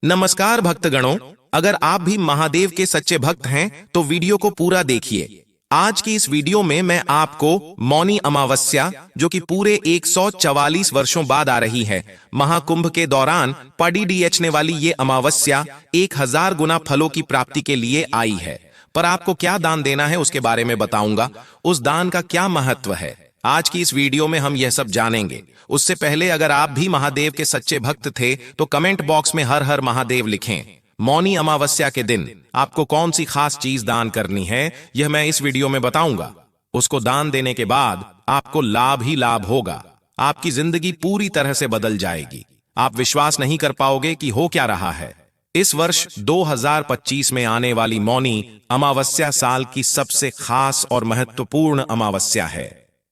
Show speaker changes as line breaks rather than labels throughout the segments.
नमस्कार भक्तगणों, अगर आप भी महादेव के सच्चे भक्त हैं तो वीडियो को पूरा देखिए। आज की इस वीडियो में मैं आपको मौनी अमावस्या, जो कि पूरे 144 वर्षों बाद आ रही है, महाकुंभ के दौरान पड़ी डीएचने वाली ये अमावस्या 1000 गुना फलों की प्राप्ति के लिए आई है। पर आपको क्या दान देना है उसके बारे में बताऊंगा। उस दान का क्या महत्व है, आज की इस वीडियो में हम यह सब जानेंगे। उससे पहले अगर आप भी महादेव के सच्चे भक्त थे तो कमेंट बॉक्स में हर हर महादेव लिखें। मौनी अमावस्या के दिन आपको कौन सी खास चीज दान करनी है, यह मैं इस वीडियो में बताऊंगा। उसको दान देने के बाद आपको लाभ ही लाभ होगा। आपकी जिंदगी पूरी तरह से बदल जाएगी। आप विश्वास नहीं कर पाओगे कि हो क्या रहा है। इस वर्ष 2025 में आने वाली मौनी अमावस्या साल की सबसे खास और महत्वपूर्ण अमावस्या है।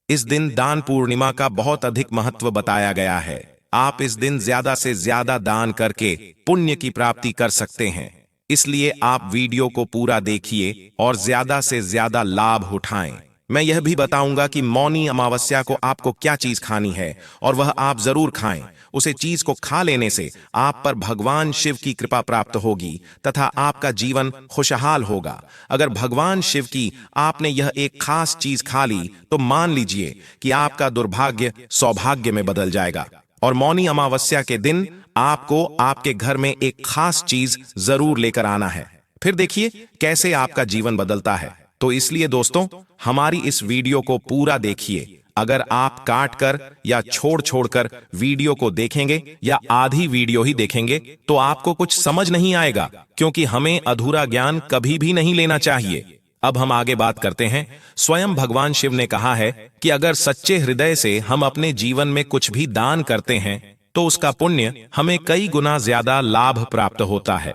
इस दिन दान पूर्णिमा का बहुत अधिक महत्व बताया गया है। आप इस दिन ज्यादा से ज्यादा दान करके पुण्य की प्राप्ति कर सकते हैं। इसलिए आप वीडियो को पूरा देखिए और ज्यादा से ज्यादा लाभ उठाएं। मैं यह भी बताऊंगा कि मौनी अमावस्या को आपको क्या चीज खानी है और वह आप जरूर खाएं। उसे चीज को खा लेने से आप पर भगवान शिव की कृपा प्राप्त होगी तथा आपका जीवन खुशहाल होगा। अगर भगवान शिव की आपने यह एक खास चीज खा ली तो मान लीजिए कि आपका दुर्भाग्य सौभाग्य में बदल जाएगा। और मौनी अमावस्या के दिन आपको आपके घर में एक खास चीज जरूर लेकर आना है। फिर देखिए कैसे आपका जीवन बदलता है। तो इसलिए दोस्तों, हमारी इस वीडियो को पूरा देखिए। अगर आप काट कर या छोड़ कर वीडियो को देखेंगे या आधी वीडियो ही देखेंगे तो आपको कुछ समझ नहीं आएगा, क्योंकि हमें अधूरा ज्ञान कभी भी नहीं लेना चाहिए। अब हम आगे बात करते हैं। स्वयं भगवान शिव ने कहा है कि अगर सच्चे हृदय से हम अपने जीवन में कुछ भी दान करते हैं तो उसका पुण्य हमें कई गुना ज्यादा लाभ प्राप्त होता है।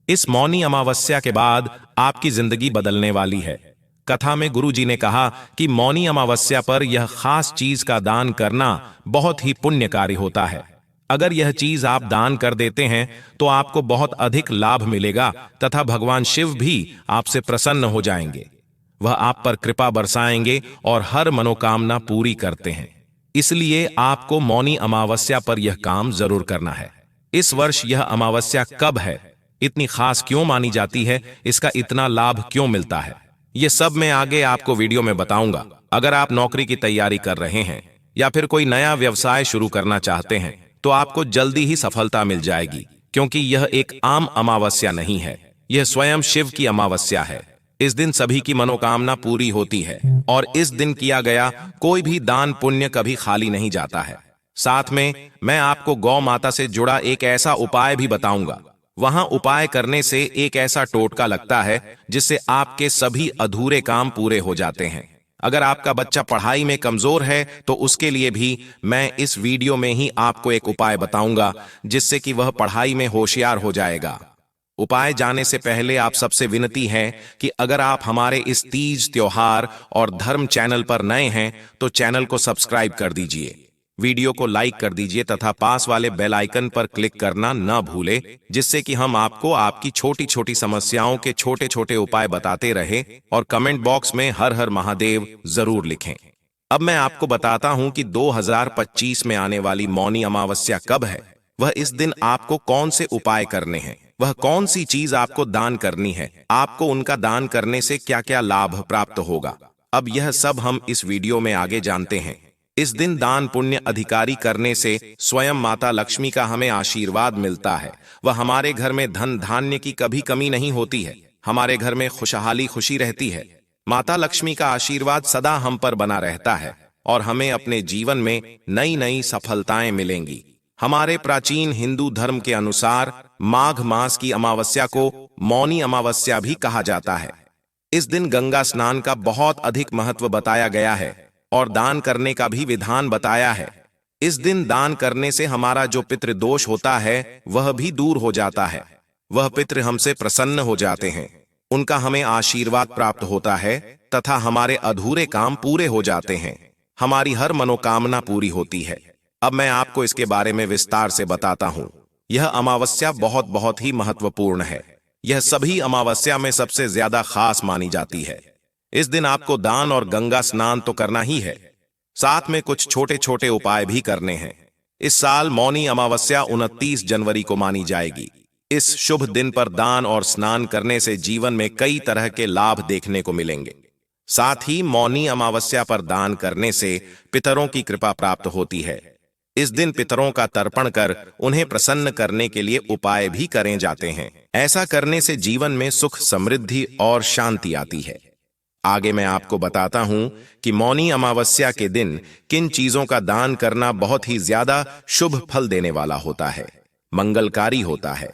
इस मौनी अमावस्या के बाद आपकी जिंदगी बदलने वाली है। कथा में गुरुजी ने कहा कि मौनी अमावस्या पर यह खास चीज का दान करना बहुत ही पुण्यकारी होता है। अगर यह चीज आप दान कर देते हैं तो आपको बहुत अधिक लाभ मिलेगा तथा भगवान शिव भी आपसे प्रसन्न हो जाएंगे। वह आप पर कृपा बरसाएंगे और हर मनोकामना पूरी करते हैं। इसलिए आपको मौनी अमावस्या पर यह काम जरूर करना है। इस वर्ष यह अमावस्या कब है, इतनी खास क्यों मानी जाती है, इसका इतना लाभ क्यों मिलता है, ये सब मैं आगे आपको वीडियो में बताऊंगा। अगर आप नौकरी की तैयारी कर रहे हैं या फिर कोई नया व्यवसाय शुरू करना चाहते हैं तो आपको जल्दी ही सफलता मिल जाएगी, क्योंकि यह एक आम अमावस्या नहीं है, यह स्वयं शिव की अमावस्या है। इस दिन सभी की मनोकामना पूरी होती है और इस दिन किया गया कोई भी दान पुण्य कभी खाली नहीं जाता है। साथ में मैं आपको गौ माता से जुड़ा एक ऐसा उपाय भी बताऊंगा। वहां उपाय करने से एक ऐसा टोटका लगता है जिससे आपके सभी अधूरे काम पूरे हो जाते हैं। अगर आपका बच्चा पढ़ाई में कमजोर है तो उसके लिए भी मैं इस वीडियो में ही आपको एक उपाय बताऊंगा जिससे कि वह पढ़ाई में होशियार हो जाएगा। उपाय जाने से पहले आप सबसे विनती है कि अगर आप हमारे इस तीज त्योहार और धर्म चैनल पर नए हैं तो चैनल को सब्सक्राइब कर दीजिए, वीडियो को लाइक कर दीजिए तथा पास वाले बेल आइकन पर क्लिक करना न भूले, जिससे कि हम आपको आपकी छोटी छोटी समस्याओं के छोटे छोटे उपाय बताते रहे। और कमेंट बॉक्स में हर हर महादेव जरूर लिखें। अब मैं आपको बताता हूं कि 2025 में आने वाली मौनी अमावस्या कब है, वह इस दिन आपको कौन से उपाय करने हैं, वह कौन सी चीज आपको दान करनी है, आपको उनका दान करने से क्या क्या लाभ प्राप्त होगा। अब यह सब हम इस वीडियो में आगे जानते हैं। इस दिन दान पुण्य अधिकारी करने से स्वयं माता लक्ष्मी का हमें आशीर्वाद मिलता है। वह हमारे घर में धन धान्य की कभी कमी नहीं होती है, हमारे घर में खुशहाली खुशी रहती है। माता लक्ष्मी का आशीर्वाद सदा हम पर बना रहता है और हमें अपने जीवन में नई नई सफलताएं मिलेंगी। हमारे प्राचीन हिंदू धर्म के अनुसार माघ मास की अमावस्या को मौनी अमावस्या भी कहा जाता है। इस दिन गंगा स्नान का बहुत अधिक महत्व बताया गया है और दान करने का भी विधान बताया है। इस दिन दान करने से हमारा जो पितृदोष होता है वह भी दूर हो जाता है। वह पितृ हमसे प्रसन्न हो जाते हैं, उनका हमें आशीर्वाद प्राप्त होता है तथा हमारे अधूरे काम पूरे हो जाते हैं, हमारी हर मनोकामना पूरी होती है। अब मैं आपको इसके बारे में विस्तार से बताता हूं। यह अमावस्या बहुत ही महत्वपूर्ण है। यह सभी अमावस्या में सबसे ज्यादा खास मानी जाती है। इस दिन आपको दान और गंगा स्नान तो करना ही है, साथ में कुछ छोटे छोटे उपाय भी करने हैं। इस साल मौनी अमावस्या 29 जनवरी को मानी जाएगी। इस शुभ दिन पर दान और स्नान करने से जीवन में कई तरह के लाभ देखने को मिलेंगे। साथ ही मौनी अमावस्या पर दान करने से पितरों की कृपा प्राप्त होती है। इस दिन पितरों का तर्पण कर उन्हें प्रसन्न करने के लिए उपाय भी करे जाते हैं। ऐसा करने से जीवन में सुख, समृद्धि और शांति आती है। आगे मैं आपको बताता हूं कि मौनी अमावस्या के दिन किन चीजों का दान करना बहुत ही ज्यादा शुभ फल देने वाला होता है, मंगलकारी होता है।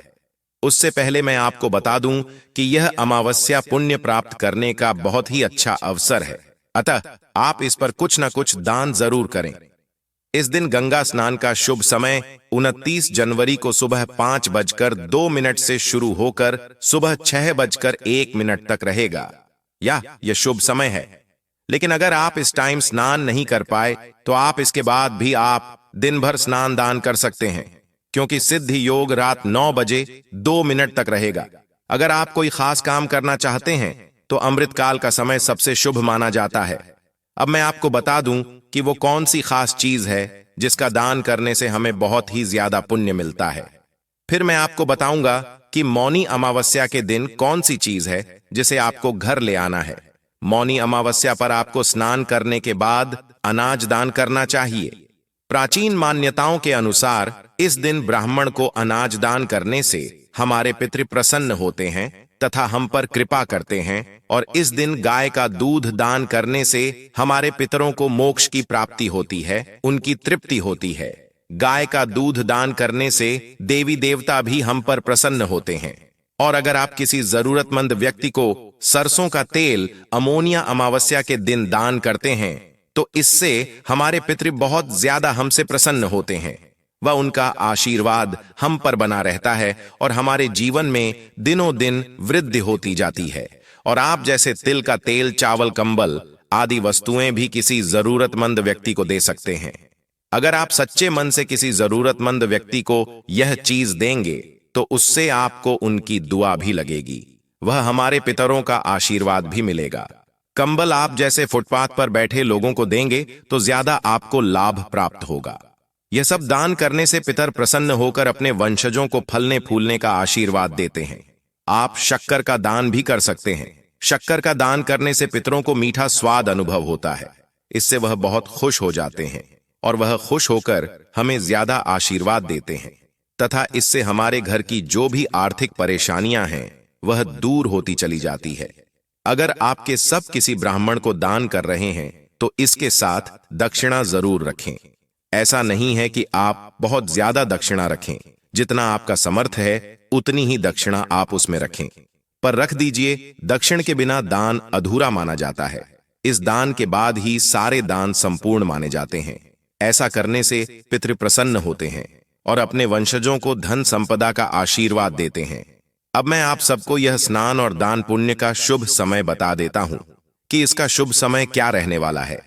उससे पहले मैं आपको बता दूं कि यह अमावस्या पुण्य प्राप्त करने का बहुत ही अच्छा अवसर है, अतः आप इस पर कुछ न कुछ दान जरूर करें। इस दिन गंगा स्नान का शुभ समय 29 जनवरी को सुबह 5:02 से शुरू होकर सुबह 6:01 तक रहेगा। यह शुभ समय है, लेकिन अगर आप इस टाइम स्नान नहीं कर पाए तो आप इसके बाद भी आप दिन भर स्नान दान कर सकते हैं, क्योंकि सिद्धि योग रात 9:02 तक रहेगा। अगर आप कोई खास काम करना चाहते हैं तो अमृतकाल का समय सबसे शुभ माना जाता है। अब मैं आपको बता दूं कि वो कौन सी खास चीज है जिसका दान करने से हमें बहुत ही ज्यादा पुण्य मिलता है। फिर मैं आपको बताऊंगा कि मौनी अमावस्या के दिन कौन सी चीज है जिसे आपको घर ले आना है। मौनी अमावस्या पर आपको स्नान करने के बाद अनाज दान करना चाहिए। प्राचीन मान्यताओं के अनुसार इस दिन ब्राह्मण को अनाज दान करने से हमारे पितृ प्रसन्न होते हैं तथा हम पर कृपा करते हैं, और इस दिन गाय का दूध दान करने से हमारे पितरों को मोक्ष की प्राप्ति होती है, उनकी तृप्ति होती है। गाय का दूध दान करने से देवी देवता भी हम पर प्रसन्न होते हैं। और अगर आप किसी जरूरतमंद व्यक्ति को सरसों का तेल अमोनिया अमावस्या के दिन दान करते हैं तो इससे हमारे पितृ बहुत ज्यादा हमसे प्रसन्न होते हैं, वह उनका आशीर्वाद हम पर बना रहता है और हमारे जीवन में दिनों दिन वृद्धि होती जाती है। और आप जैसे तिल का तेल, चावल, कंबल आदि वस्तुएं भी किसी जरूरतमंद व्यक्ति को दे सकते हैं। अगर आप सच्चे मन से किसी जरूरतमंद व्यक्ति को यह चीज देंगे तो उससे आपको उनकी दुआ भी लगेगी, वह हमारे पितरों का आशीर्वाद भी मिलेगा। कंबल आप जैसे फुटपाथ पर बैठे लोगों को देंगे तो ज्यादा आपको लाभ प्राप्त होगा। यह सब दान करने से पितर प्रसन्न होकर अपने वंशजों को फलने फूलने का आशीर्वाद देते हैं। आप शक्कर का दान भी कर सकते हैं। शक्कर का दान करने से पितरों को मीठा स्वाद अनुभव होता है, इससे वह बहुत खुश हो जाते हैं और वह खुश होकर हमें ज्यादा आशीर्वाद देते हैं तथा इससे हमारे घर की जो भी आर्थिक परेशानियां हैं वह दूर होती चली जाती है। अगर आपके सब किसी ब्राह्मण को दान कर रहे हैं तो इसके साथ दक्षिणा जरूर रखें। ऐसा नहीं है कि आप बहुत ज्यादा दक्षिणा रखें, जितना आपका समर्थ है उतनी ही दक्षिणा आप उसमें रखें, पर रख दीजिए। दक्षिण के बिना दान अधूरा माना जाता है। इस दान के बाद ही सारे दान संपूर्ण माने जाते हैं। ऐसा करने से पितृ प्रसन्न होते हैं और अपने वंशजों को धन संपदा का आशीर्वाद देते हैं। अब मैं आप सबको यह स्नान और दान पुण्य का शुभ समय बता देता हूं कि इसका शुभ समय क्या रहने वाला है।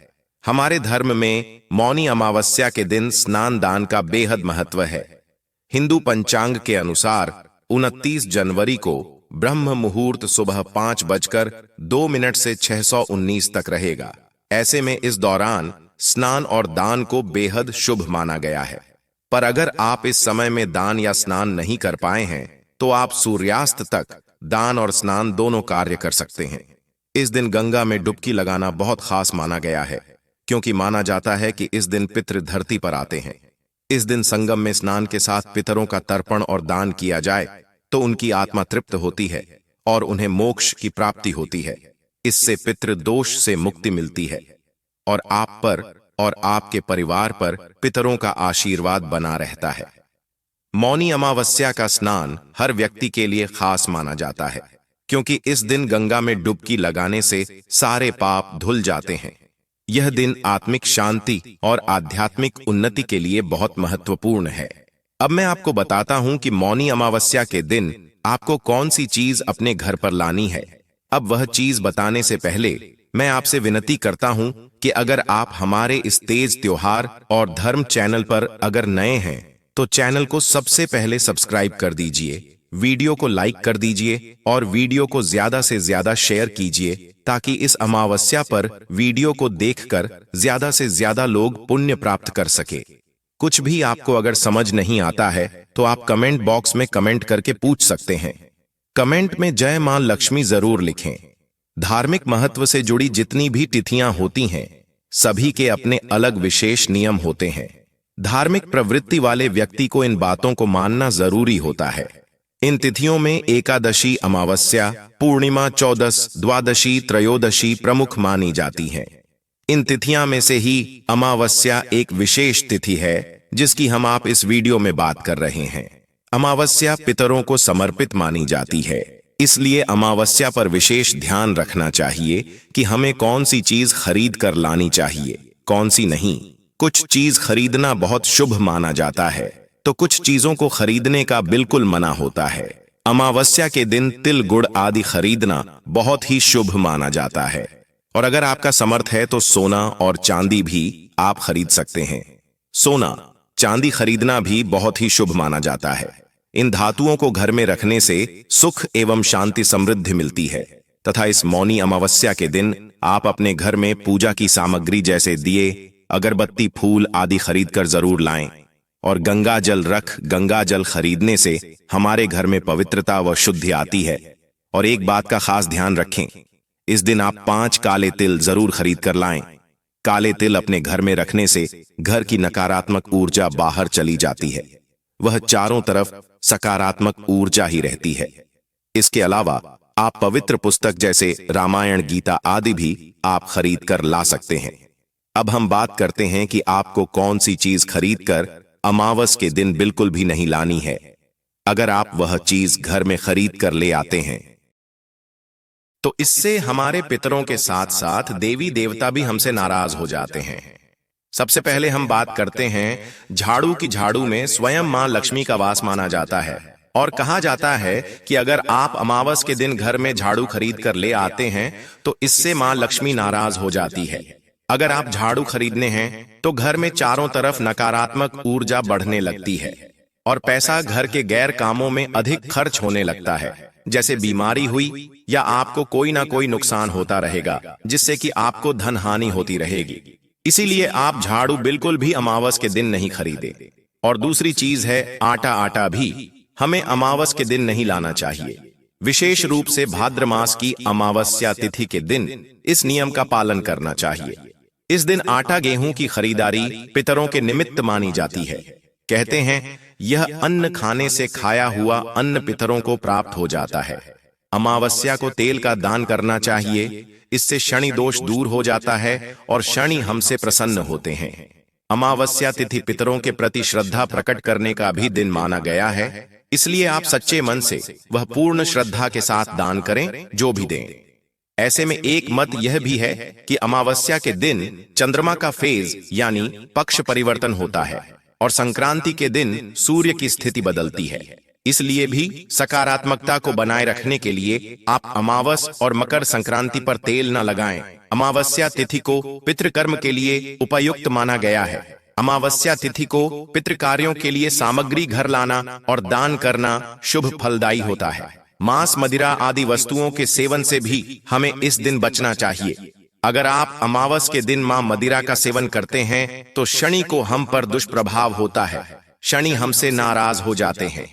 हमारे धर्म में मौनी अमावस्या के दिन स्नान दान का बेहद महत्व है। हिंदू पंचांग के अनुसार 29 जनवरी को ब्रह्म मुहूर्त सुबह 5:02 से 6:19 तक रहेगा। ऐसे में इस दौरान स्नान और दान को बेहद शुभ माना गया है। पर अगर आप इस समय में दान या स्नान नहीं कर पाए हैं तो आप सूर्यास्त तक दान और स्नान दोनों कार्य कर सकते हैं। इस दिन गंगा में डुबकी लगाना बहुत खास माना गया है, क्योंकि माना जाता है कि इस दिन पितृ धरती पर आते हैं। इस दिन संगम में स्नान के साथ पितरों का तर्पण और दान किया जाए तो उनकी आत्मा तृप्त होती है और उन्हें मोक्ष की प्राप्ति होती है। इससे पितृ दोष से मुक्ति मिलती है और आप पर और आपके परिवार पर पितरों का आशीर्वाद बना रहता है। मौनी अमावस्या का स्नान हर व्यक्ति के लिए खास माना जाता है, क्योंकि इस दिन गंगा में डुबकी लगाने से सारे पाप धुल जाते हैं। यह दिन आत्मिक शांति और आध्यात्मिक उन्नति के लिए बहुत महत्वपूर्ण है। अब मैं आपको बताता हूं कि मौनी अमावस्या के दिन आपको कौन सी चीज अपने घर पर लानी है। अब वह चीज बताने से पहले मैं आपसे विनती करता हूं कि अगर आप हमारे इस तेज त्योहार और धर्म चैनल पर अगर नए हैं तो चैनल को सबसे पहले सब्सक्राइब कर दीजिए, वीडियो को लाइक कर दीजिए और वीडियो को ज्यादा से ज्यादा शेयर कीजिए, ताकि इस अमावस्या पर वीडियो को देखकर ज्यादा से ज्यादा लोग पुण्य प्राप्त कर सके। कुछ भी आपको अगर समझ नहीं आता है तो आप कमेंट बॉक्स में कमेंट करके पूछ सकते हैं। कमेंट में जय मां लक्ष्मी जरूर लिखें। धार्मिक महत्व से जुड़ी जितनी भी तिथियां होती हैं, सभी के अपने अलग विशेष नियम होते हैं। धार्मिक प्रवृत्ति वाले व्यक्ति को इन बातों को मानना जरूरी होता है। इन तिथियों में एकादशी, अमावस्या, पूर्णिमा, चौदस, द्वादशी, त्रयोदशी प्रमुख मानी जाती हैं। इन तिथियां में से ही अमावस्या एक विशेष तिथि है जिसकी हम आप इस वीडियो में बात कर रहे हैं। अमावस्या पितरों को समर्पित मानी जाती है, इसलिए अमावस्या पर विशेष ध्यान रखना चाहिए कि हमें कौन सी चीज खरीद कर लानी चाहिए, कौन सी नहीं। कुछ चीज खरीदना बहुत शुभ माना जाता है तो कुछ चीजों को खरीदने का बिल्कुल मना होता है। अमावस्या के दिन तिल, गुड़ आदि खरीदना बहुत ही शुभ माना जाता है, और अगर आपका समर्थ है तो सोना और चांदी भी आप खरीद सकते हैं। सोना, चांदी खरीदना भी बहुत ही शुभ माना जाता है। इन धातुओं को घर में रखने से सुख एवं शांति समृद्धि मिलती है तथा इस मौनी अमावस्या के दिन आप अपने घर में पूजा की सामग्री जैसे दिए, अगरबत्ती, फूल आदि खरीदकर जरूर लाएं। और गंगा जल गंगा जल खरीदने से हमारे घर में पवित्रता व शुद्धि आती है। और एक बात का खास ध्यान रखें, इस दिन आप 5 काले तिल जरूर खरीद कर लाएं। काले तिल अपने घर में रखने से घर की नकारात्मक ऊर्जा बाहर चली जाती है, वह चारों तरफ सकारात्मक ऊर्जा ही रहती है। इसके अलावा आप पवित्र पुस्तक जैसे रामायण, गीता आदि भी आप खरीद कर ला सकते हैं। अब हम बात करते हैं कि आपको कौन सी चीज खरीदकर अमावस के दिन बिल्कुल भी नहीं लानी है। अगर आप वह चीज घर में खरीद कर ले आते हैं तो इससे हमारे पितरों के साथ साथ देवी देवता भी हमसे नाराज हो जाते हैं। सबसे पहले हम बात करते हैं झाड़ू की। झाड़ू में स्वयं मां लक्ष्मी का वास माना जाता है और कहा जाता है कि अगर आप अमावस के दिन घर में झाड़ू खरीद कर ले आते हैं तो इससे मां लक्ष्मी नाराज हो जाती है। अगर आप झाड़ू खरीदने हैं तो घर में चारों तरफ नकारात्मक ऊर्जा बढ़ने लगती है और पैसा घर के गैर कामों में अधिक खर्च होने लगता है, जैसे बीमारी हुई या आपको कोई ना कोई नुकसान होता रहेगा जिससे कि आपको धन हानि होती रहेगी। इसीलिए आप झाड़ू बिल्कुल भी अमावस के दिन नहीं खरीदे। और दूसरी चीज है आटा। आटा भी हमें अमावस के दिन नहीं लाना चाहिए। विशेष रूप से भाद्र मास की अमावस्या तिथि के दिन इस नियम का पालन करना चाहिए। इस दिन आटा, गेहूं की खरीदारी पितरों के निमित्त मानी जाती है। कहते हैं यह अन्न खाने से खाया हुआ अन्न पितरों को प्राप्त हो जाता है। अमावस्या को तेल का दान करना चाहिए, इससे शनि दोष दूर हो जाता है और शनि हमसे प्रसन्न होते हैं। अमावस्या तिथि पितरों के प्रति श्रद्धा प्रकट करने का भी दिन माना गया है, इसलिए आप सच्चे मन से वह पूर्ण श्रद्धा के साथ दान करें जो भी दें। ऐसे में एक मत यह भी है कि अमावस्या के दिन चंद्रमा का फेज यानी पक्ष परिवर्तन होता है और संक्रांति के दिन सूर्य की स्थिति बदलती है। इसलिए भी सकारात्मकता को बनाए रखने के लिए आप अमावस और मकर संक्रांति पर तेल न लगाएं। अमावस्या तिथि को पितृकर्म के लिए उपयुक्त माना गया है। अमावस्या तिथि को पितृ कार्यों के लिए सामग्री घर लाना और दान करना शुभ फलदायी होता है। मांस, मदिरा आदि वस्तुओं के सेवन से भी हमें इस दिन बचना चाहिए। अगर आप अमावस के दिन मां मदिरा का सेवन करते हैं तो शनि को हम पर दुष्प्रभाव होता है, शनि हमसे नाराज हो जाते हैं।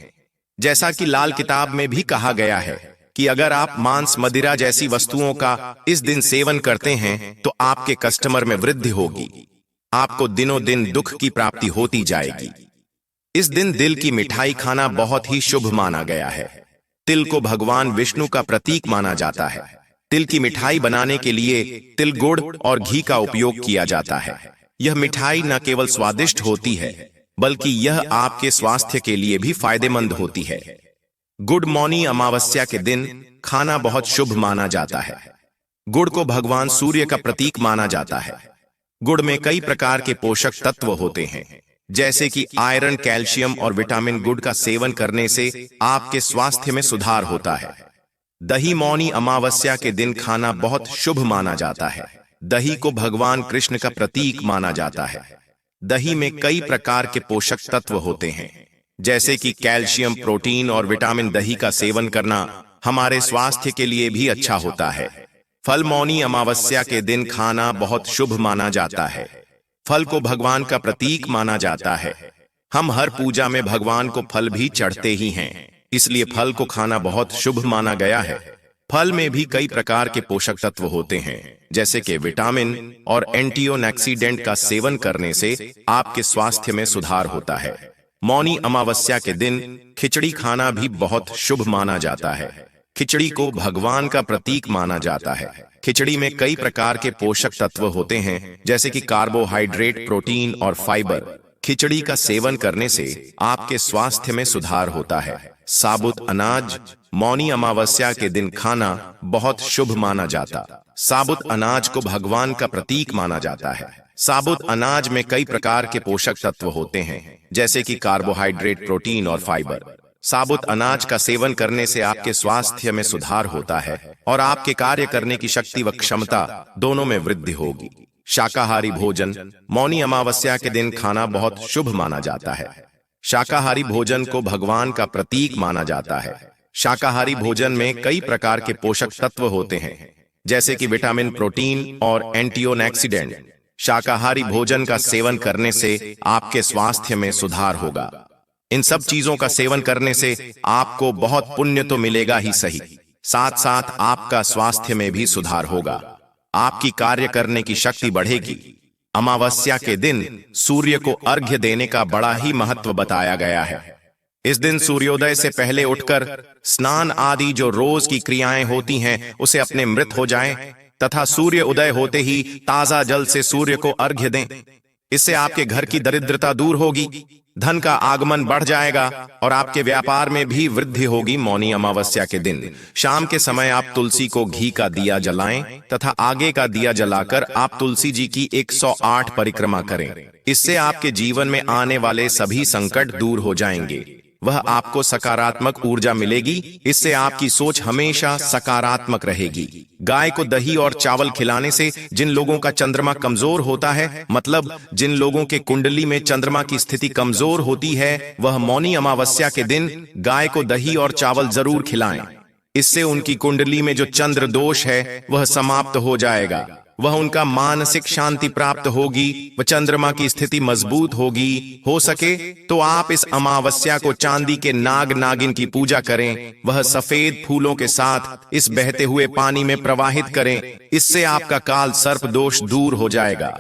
जैसा कि लाल किताब में भी कहा गया है कि अगर आप मांस, मदिरा जैसी वस्तुओं का इस दिन सेवन करते हैं तो आपके कस्टमर में वृद्धि होगी, आपको दिनों दिन दुख की प्राप्ति होती जाएगी। इस दिन दिल की मिठाई खाना बहुत ही शुभ माना गया है। तिल को भगवान विष्णु का प्रतीक माना जाता है। तिल की मिठाई बनाने के लिए तिल, गुड़ और घी का उपयोग किया जाता है। यह मिठाई न केवल स्वादिष्ट होती है बल्कि यह आपके स्वास्थ्य के लिए भी फायदेमंद होती है। गुड़ मौनी अमावस्या के दिन खाना बहुत शुभ माना जाता है। गुड़ को भगवान सूर्य का प्रतीक माना जाता है। गुड़ में कई प्रकार के पोषक तत्व होते हैं, जैसे कि आयरन, कैल्शियम और विटामिन। गुड़ का सेवन करने से आपके स्वास्थ्य में सुधार होता है। दही मौनी अमावस्या के दिन खाना बहुत शुभ माना जाता है। दही को भगवान कृष्ण का प्रतीक माना जाता है। दही में कई प्रकार के पोषक तत्व होते हैं, जैसे कि कैल्शियम, प्रोटीन और विटामिन। दही का सेवन करना हमारे स्वास्थ्य के लिए भी अच्छा होता है। फल मौनी अमावस्या के दिन खाना बहुत शुभ माना जाता है। फल को भगवान का प्रतीक माना जाता है। हम हर पूजा में भगवान को फल भी चढ़ते ही हैं, इसलिए फल को खाना बहुत शुभ माना गया है। फल में भी कई प्रकार के पोषक तत्व होते हैं, जैसे कि विटामिन और एंटीऑक्सीडेंट का सेवन करने से आपके स्वास्थ्य में सुधार होता है। मौनी अमावस्या के दिन खिचड़ी खाना भी बहुत शुभ माना जाता है। खिचड़ी को भगवान का प्रतीक माना जाता है। खिचड़ी में कई प्रकार के पोषक तत्व होते हैं, जैसे कि कार्बोहाइड्रेट, प्रोटीन और फाइबर। खिचड़ी का सेवन करने से आपके स्वास्थ्य में सुधार होता है। साबुत अनाज मौनी अमावस्या के दिन खाना बहुत शुभ माना जाता। साबुत अनाज को भगवान का प्रतीक माना जाता है। साबुत अनाज में कई प्रकार के पोषक तत्व होते हैं, जैसे कि कार्बोहाइड्रेट, प्रोटीन और फाइबर। साबुत अनाज का सेवन करने से आपके स्वास्थ्य में सुधार होता है और आपके कार्य करने की शक्ति व क्षमता दोनों में वृद्धि होगी। शाकाहारी भोजन मौनी अमावस्या के दिन खाना बहुत शुभ माना जाता है। शाकाहारी भोजन को भगवान का प्रतीक माना जाता है। शाकाहारी भोजन में कई प्रकार के पोषक तत्व होते हैं, जैसे कि विटामिन, प्रोटीन और एंटीऑक्सीडेंट। शाकाहारी भोजन का सेवन करने से आपके स्वास्थ्य में सुधार होगा। इन सब चीजों का सेवन करने से आपको बहुत पुण्य तो मिलेगा ही सही, साथ साथ आपका स्वास्थ्य में भी सुधार होगा। आपकी कार्य करने की शक्ति बढ़ेगी। अमावस्या के दिन सूर्य को अर्घ्य देने का बड़ा ही महत्व बताया गया है। इस दिन सूर्योदय से पहले उठकर स्नान आदि जो रोज की क्रियाएं होती हैं उसे अपने मृत हो जाएं, तथा सूर्य उदय होते ही ताजा जल से सूर्य को अर्घ्य दें। इससे आपके घर की दरिद्रता दूर होगी, धन का आगमन बढ़ जाएगा और आपके व्यापार में भी वृद्धि होगी। मौनी अमावस्या के दिन शाम के समय आप तुलसी को घी का दिया जलाएं तथा आगे का दिया जलाकर आप तुलसी जी की 108 परिक्रमा करें। इससे आपके जीवन में आने वाले सभी संकट दूर हो जाएंगे। वह आपको सकारात्मक ऊर्जा मिलेगी। इससे आपकी सोच हमेशा सकारात्मक रहेगी। गाय को दही और चावल खिलाने से जिन लोगों का चंद्रमा कमजोर होता है, मतलब जिन लोगों के कुंडली में चंद्रमा की स्थिति कमजोर होती है, वह मौनी अमावस्या के दिन गाय को दही और चावल जरूर खिलाएं। इससे उनकी कुंडली में जो चंद्र दोष है वह समाप्त हो जाएगा। वह उनका मानसिक शांति प्राप्त होगी, वह चंद्रमा की स्थिति मजबूत होगी। हो सके तो आप इस अमावस्या को चांदी के नाग नागिन की पूजा करें। वह सफेद फूलों के साथ इस बहते हुए पानी में प्रवाहित करें। इससे आपका काल सर्प दोष दूर हो जाएगा।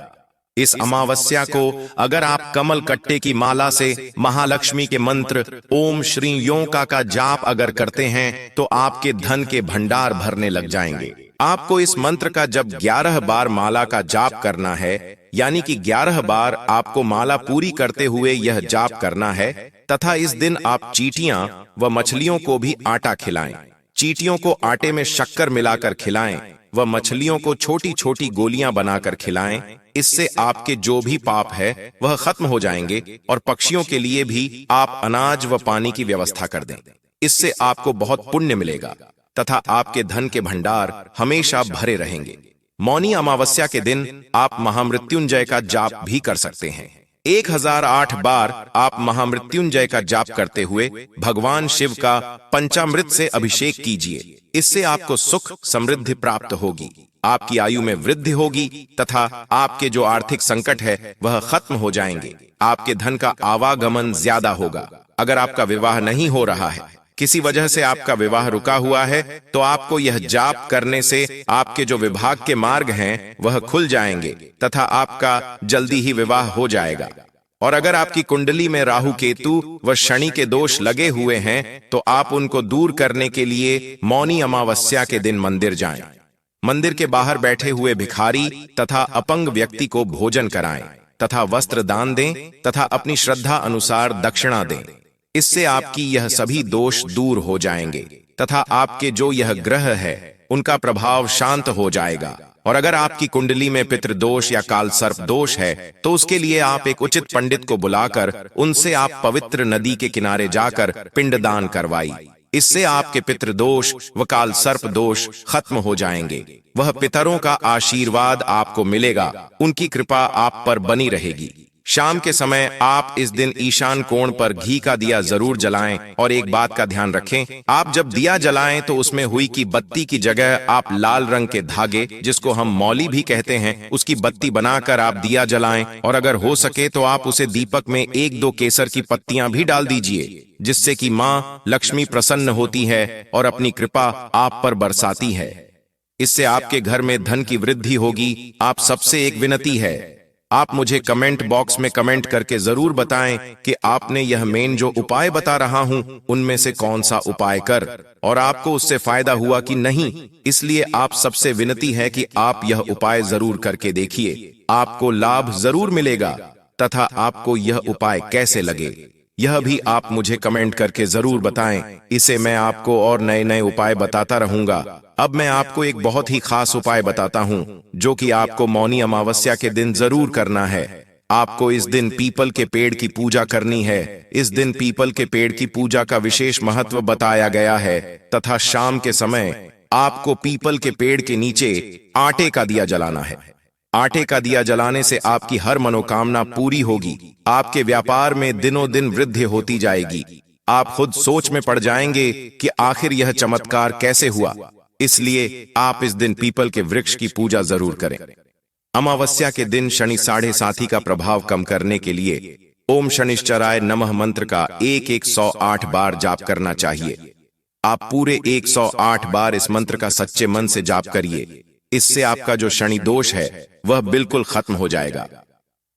इस अमावस्या को अगर आप कमल कट्टे की माला से महालक्ष्मी के मंत्र ओम श्री यों का जाप अगर करते हैं तो आपके धन के भंडार भरने लग जाएंगे। आपको इस मंत्र का जब 11 बार माला का जाप करना है, यानी कि 11 बार आपको माला पूरी करते हुए यह जाप करना है, तथा इस दिन आप चींटियां व मछलियों को भी आटा खिलाएं। चींटियों को आटे में शक्कर मिलाकर खिलाएं व मछलियों को छोटी छोटी गोलियां बनाकर खिलाएं। इससे आपके जो भी पाप है वह खत्म हो जाएंगे और पक्षियों के लिए भी आप अनाज व पानी की व्यवस्था कर दें। इससे आपको बहुत पुण्य मिलेगा तथा आपके धन के भंडार हमेशा भरे रहेंगे। मौनी अमावस्या के दिन आप महामृत्युंजय का जाप भी कर सकते हैं। 1008 बार आप महामृत्युंजय का जाप करते हुए भगवान शिव का पंचामृत से अभिषेक कीजिए। इससे आपको सुख समृद्धि प्राप्त होगी, आपकी आयु में वृद्धि होगी तथा आपके जो आर्थिक संकट है वह खत्म हो जाएंगे। आपके धन का आवागमन ज्यादा होगा। अगर आपका विवाह नहीं हो रहा है, किसी वजह से आपका विवाह रुका हुआ है, तो आपको यह जाप करने से आपके जो विभाग के मार्ग हैं वह खुल जाएंगे तथा आपका जल्दी ही विवाह हो जाएगा। और अगर आपकी कुंडली में राहु, केतु व शनि के दोष लगे हुए हैं तो आप उनको दूर करने के लिए मौनी अमावस्या के दिन मंदिर जाएं। मंदिर के बाहर बैठे हुए भिखारी तथा अपंग व्यक्ति को भोजन कराएं तथा वस्त्र दान दें तथा अपनी श्रद्धा अनुसार दक्षिणा दें। इससे आपकी यह सभी दोष दूर हो जाएंगे तथा आपके जो यह ग्रह है उनका प्रभाव शांत हो जाएगा। और अगर आपकी कुंडली में पितृदोष या काल सर्प दोष है तो उसके लिए आप एक उचित पंडित को बुलाकर उनसे आप पवित्र नदी के किनारे जाकर पिंडदान करवाई। इससे आपके पितृदोष व काल सर्प दोष खत्म हो जाएंगे। वह पितरों का आशीर्वाद आपको मिलेगा, उनकी कृपा आप पर बनी रहेगी। शाम के समय आप इस दिन ईशान कोण पर घी का दिया जरूर जलाएं और एक बात का ध्यान रखें, आप जब दिया जलाएं तो उसमें हुई की बत्ती की जगह आप लाल रंग के धागे, जिसको हम मौली भी कहते हैं, उसकी बत्ती बनाकर आप दिया जलाएं और अगर हो सके तो आप उसे दीपक में 1-2 केसर की पत्तियां भी डाल दीजिए, जिससे कि माँ लक्ष्मी प्रसन्न होती है और अपनी कृपा आप पर बरसाती है। इससे आपके घर में धन की वृद्धि होगी। आप सबसे एक विनती है, आप मुझे कमेंट बॉक्स में कमेंट करके जरूर बताएं कि आपने यह मेन जो उपाय बता रहा हूं उनमें से कौन सा उपाय कर और आपको उससे फायदा हुआ कि नहीं। इसलिए आप सबसे विनती है कि आप यह उपाय जरूर करके देखिए, आपको लाभ जरूर मिलेगा। तथा आपको यह उपाय कैसे लगे यह भी आप मुझे कमेंट करके जरूर बताएं। इसे मैं आपको और नए नए उपाय बताता रहूंगा। अब मैं आपको एक बहुत ही खास उपाय बताता हूं जो कि आपको मौनी अमावस्या के दिन जरूर करना है। आपको इस दिन पीपल के पेड़ की पूजा करनी है। इस दिन पीपल के पेड़ की पूजा का विशेष महत्व बताया गया है तथा शाम के समय आपको पीपल के पेड़ के नीचे आटे का दिया जलाना है। आटे का दिया जलाने से आपकी हर मनोकामना पूरी होगी। आपके व्यापार में दिनों दिन वृद्धि होती जाएगी। आप खुद सोच में पड़ जाएंगे कि आखिर यह चमत्कार कैसे हुआ। इसलिए आप इस दिन पीपल के वृक्ष की पूजा जरूर करें। अमावस्या के दिन शनि 7.5 का प्रभाव कम करने के लिए ओम शनिश्चराय नमः मंत्र का 108 बार जाप करना चाहिए। आप पूरे 108 बार इस मंत्र का सच्चे मन से जाप करिए। इससे आपका जो शनि दोष है वह बिल्कुल खत्म हो जाएगा।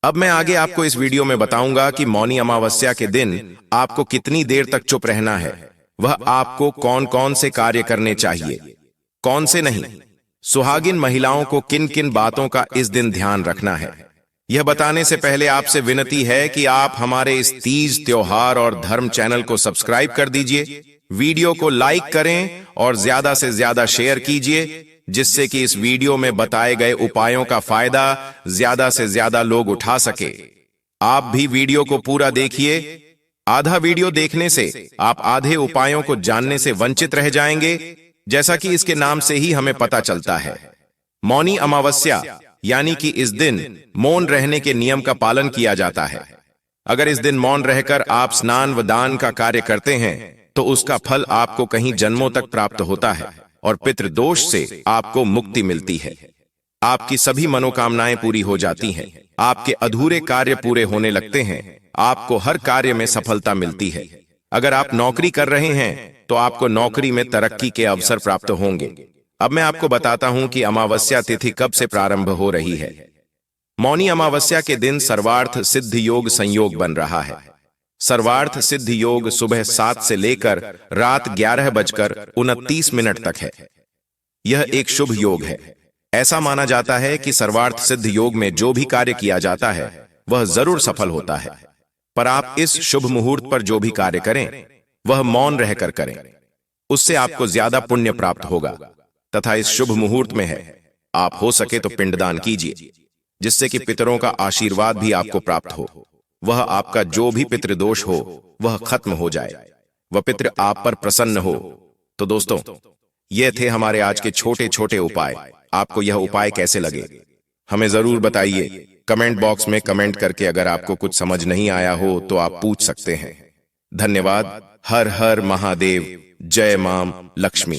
अब मैं आगे आपको इस वीडियो में बताऊंगा कि मौनी अमावस्या के दिन आपको कितनी देर तक चुप रहना है, वह आपको कौन कौन से कार्य करने चाहिए, कौन से नहीं, सुहागिन महिलाओं को किन किन बातों का इस दिन ध्यान रखना है। यह बताने से पहले आपसे विनती है कि आप हमारे इस तीज त्योहार और धर्म चैनल को सब्सक्राइब कर दीजिए, वीडियो को लाइक करें और ज्यादा से ज्यादा शेयर कीजिए, जिससे कि इस वीडियो में बताए गए उपायों का फायदा ज्यादा से ज्यादा लोग उठा सके। आप भी वीडियो को पूरा देखिए। आधा वीडियो देखने से आप आधे उपायों को जानने से वंचित रह जाएंगे, जैसा कि इसके नाम से ही हमें पता चलता है। मौनी अमावस्या यानी कि इस दिन मौन रहने के नियम का पालन किया जाता है। अगर इस दिन मौन रहकर आप स्नान व दान का कार्य करते हैं तो उसका फल आपको कहीं जन्मों तक प्राप्त होता है और पितृदोष से आपको मुक्ति मिलती है। आपकी सभी मनोकामनाएं पूरी हो जाती हैं। आपके अधूरे कार्य पूरे होने लगते हैं। आपको हर कार्य में सफलता मिलती है। अगर आप नौकरी कर रहे हैं तो आपको नौकरी में तरक्की के अवसर प्राप्त होंगे। अब मैं आपको बताता हूं कि अमावस्या तिथि कब से प्रारंभ हो रही है। मौनी अमावस्या के दिन सर्वार्थ सिद्ध योग संयोग बन रहा है। सर्वार्थ सिद्ध योग सुबह 7 से लेकर रात 11:29 तक है। यह एक शुभ योग है। ऐसा माना जाता है कि सर्वार्थ सिद्ध योग में जो भी कार्य किया जाता है वह जरूर सफल होता है। पर आप इस शुभ मुहूर्त पर जो भी कार्य करें वह मौन रहकर करें, उससे आपको ज्यादा पुण्य प्राप्त होगा। तथा इस शुभ मुहूर्त में है, आप हो सके तो पिंडदान कीजिए, जिससे कि पितरों का आशीर्वाद भी आपको प्राप्त हो। वह आपका जो भी पितृदोष हो वह खत्म हो जाए, वह पितृ आप पर प्रसन्न हो। तो दोस्तों, ये थे हमारे आज के छोटे छोटे उपाय। आपको यह उपाय कैसे लगे हमें जरूर बताइए। कमेंट बॉक्स में कमेंट करके अगर आपको कुछ समझ नहीं आया हो तो आप पूछ सकते हैं। धन्यवाद। हर हर महादेव। जय मां लक्ष्मी।